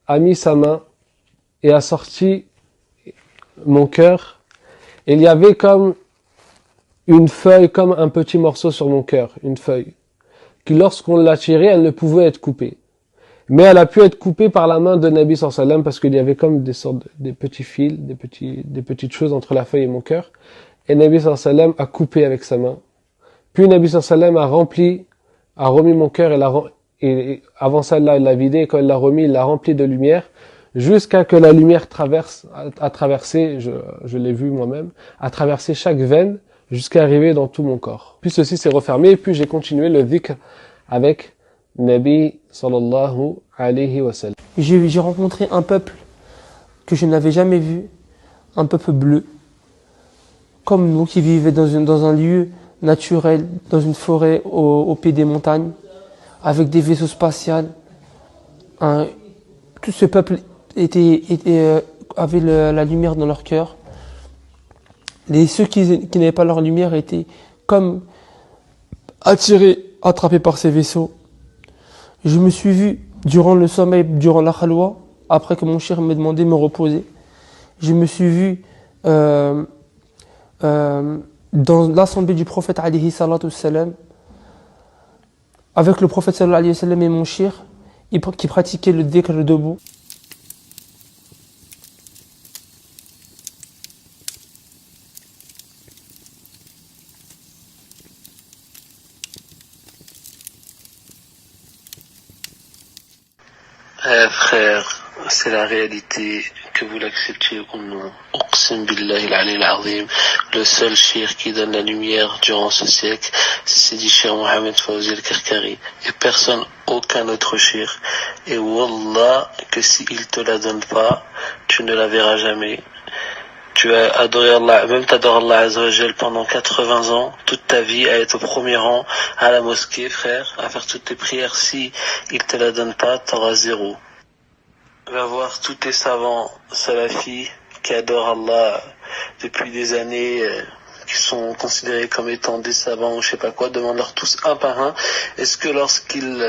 a mis sa main et a sorti mon cœur. Et il y avait comme une feuille, comme un petit morceau sur mon cœur, une feuille, qui lorsqu'on l'a tirée, elle ne pouvait être coupée. Mais elle a pu être coupée par la main de Nabi sallallahu alayhi wa sallam parce qu'il y avait comme des petits fils, des petites choses entre la feuille et mon cœur. Et Nabi sallallahu alayhi wa sallam a coupé avec sa main. Puis Nabi sallallahu alayhi wa sallam a remis mon cœur et avant ça, là, il l'a vidé et quand il l'a remis, il l'a rempli de lumière jusqu'à que la lumière a traversé, je l'ai vu moi-même, a traversé chaque veine jusqu'à arriver dans tout mon corps. Puis ceci s'est refermé et puis j'ai continué le dhikr avec Nabi sallallahu alayhi wa sallam. J'ai rencontré un peuple que je n'avais jamais vu, un peuple bleu, comme nous qui vivaient dans un lieu naturel, dans une forêt au pied des montagnes, avec des vaisseaux spatials. Tout ce peuple avait la lumière dans leur cœur. Ceux qui n'avaient pas leur lumière étaient comme attrapés par ces vaisseaux. Je me suis vu durant le sommeil, durant la khalwa, après que mon cheikh m'ait demandé de me reposer. Je me suis vu dans l'assemblée du prophète alayhi salatu salam, avec le prophète sallallahu alayhi wa sallam et mon cheikh, qui pratiquait le dhikr debout. Frère, c'est la réalité, que vous l'acceptiez ou non. Uqsim billahi al-ali al-azim, le seul shir qui donne la lumière durant ce siècle, c'est Sidi Cheikh Mohamed Fawzi al-Karkari. Et personne, aucun autre shir. Et wallah, que s'il te la donne pas, tu ne la verras jamais. Tu as adoré Allah, même t'adores Allah Azzawajal pendant 80 ans, toute ta vie, à être au premier rang, à la mosquée, frère, à faire toutes tes prières. Si il te la donne pas, t'auras zéro. Va voir tous tes savants salafis qui adorent Allah depuis des années, qui sont considérés comme étant des savants ou je sais pas quoi, demande-leur tous un par un, est-ce que lorsqu'ils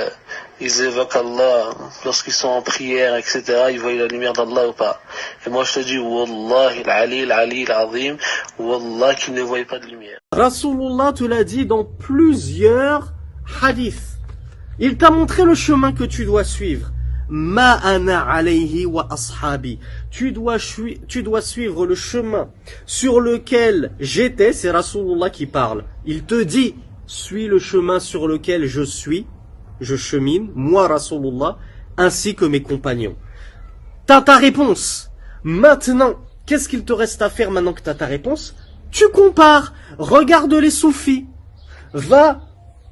évoquent Allah, lorsqu'ils sont en prière, etc., ils voient la lumière d'Allah ou pas? Et moi je te dis, Wallahi al-ali al-azim, Wallah qu'ils ne voient pas de lumière. Rasulullah te l'a dit dans plusieurs hadiths. Il t'a montré le chemin que tu dois suivre. Ma ana alayhi wa ashabi. Tu dois suivre le chemin sur lequel j'étais, c'est Rasulullah qui parle. Il te dit, suis le chemin sur lequel je chemine, moi Rasulullah, ainsi que mes compagnons. T'as ta réponse. Maintenant, qu'est-ce qu'il te reste à faire maintenant que t'as ta réponse? Tu compares. Regarde les soufis. Va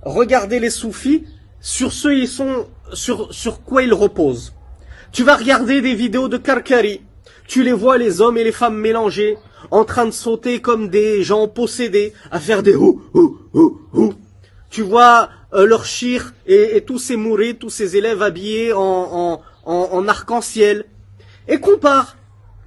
regarder les soufis sur sur quoi ils reposent. Tu vas regarder des vidéos de Karkari. Tu les vois, les hommes et les femmes mélangés, en train de sauter comme des gens possédés, à faire des hou. Tu vois leur shir et tous ces mourides, tous ces élèves habillés en arc-en-ciel. Et compare.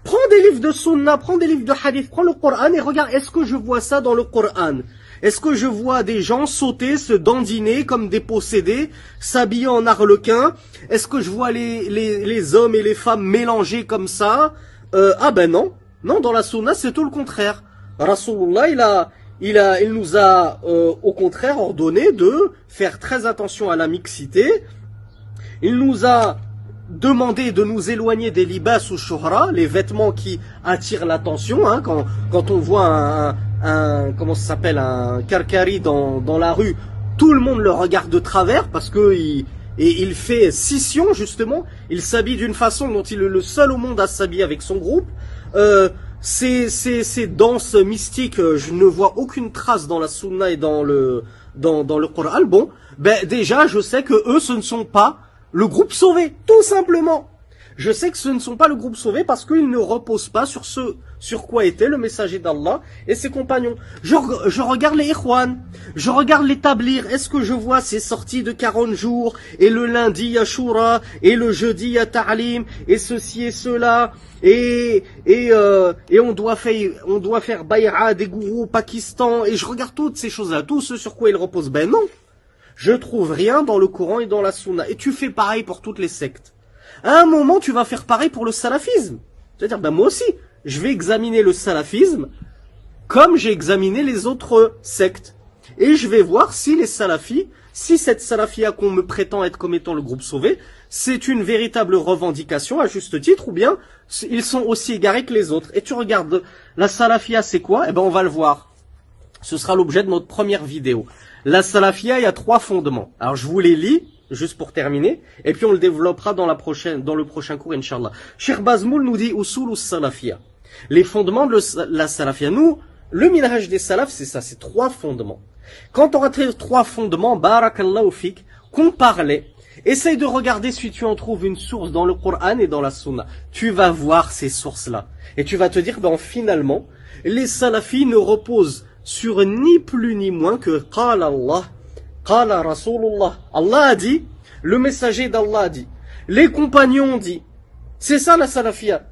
Prends des livres de Sunna, prends des livres de Hadith, prends le Coran et regarde, est-ce que je vois ça dans le Coran? Est-ce que je vois des gens sauter, se dandiner comme des possédés, s'habiller en arlequin? Est-ce que je vois les hommes et les femmes mélangés comme ça? Ah ben non. Non, dans la Sunna, c'est tout le contraire. Rasulullah, il nous a au contraire ordonné de faire très attention à la mixité. Il nous a demandé de nous éloigner des libas ou shuhra, les vêtements qui attirent l'attention, hein, quand on voit comment ça s'appelle, un Karkari dans la rue, tout le monde le regarde de travers parce que il fait scission justement, il s'habille d'une façon dont il est le seul au monde à s'habiller avec son groupe. Ces danses mystiques, je ne vois aucune trace dans la Sunna et dans le Coran. Bon, ben déjà je sais que eux ce ne sont pas le groupe sauvé, tout simplement. Je sais que ce ne sont pas le groupe sauvé parce qu'ils ne reposent pas sur ce sur quoi était le messager d'Allah et ses compagnons. Je regarde les Ikhwan, je regarde les Tablir. Est-ce que je vois ces sorties de 40 jours et le lundi il y a Shura et le jeudi il y a Ta'lim et ceci et cela et on doit faire bay'a des gourous au Pakistan et je regarde toutes ces choses-là, tout ce sur quoi ils reposent. Ben non. Je trouve rien dans le Coran et dans la Sunna. Et tu fais pareil pour toutes les sectes. À un moment, tu vas faire pareil pour le salafisme. C'est-à-dire, ben moi aussi, je vais examiner le salafisme comme j'ai examiné les autres sectes. Et je vais voir si les salafis, si cette salafia qu'on me prétend être comme étant le groupe sauvé, c'est une véritable revendication à juste titre, ou bien ils sont aussi égarés que les autres. Et tu regardes, la salafia c'est quoi? Eh ben on va le voir. Ce sera l'objet de notre première vidéo. La salafia, il y a 3 fondements. Alors je vous les lis, juste pour terminer, et puis on le développera dans le prochain cours, Inch'Allah. Cheikh Bazmoul nous dit Usul salafia. Les fondements de la salafia. Nous, le minhaj des salafs, c'est ça, c'est 3 fondements. Quand on a 3 fondements, barakallahu fik, compare-les. Essaye de regarder si tu en trouves une source dans le Coran et dans la Sunna. Tu vas voir ces sources-là. Et tu vas te dire, ben finalement, les salafis ne reposent sur ni plus ni moins que Qala Allah, Qala Rasulullah. Allah a dit, le messager d'Allah a dit, les compagnons ont dit. C'est ça la salafia.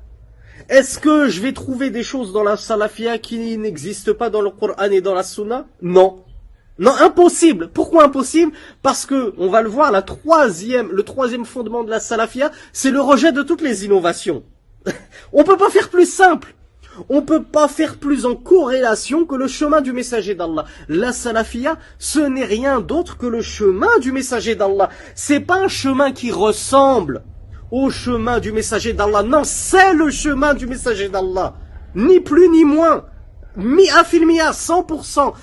Est-ce que je vais trouver des choses dans la salafia qui n'existent pas dans le Coran et dans la Sunna? Non. Non, impossible. Pourquoi impossible? Parce que, on va le voir, le troisième fondement de la salafia, c'est le rejet de toutes les innovations. On peut pas faire plus simple. On peut pas faire plus en corrélation que le chemin du messager d'Allah. La salafia, ce n'est rien d'autre que le chemin du messager d'Allah. C'est pas un chemin qui ressemble au chemin du messager d'Allah. Non, c'est le chemin du messager d'Allah. Ni plus ni moins. Mi'a fil mi'a, 100%.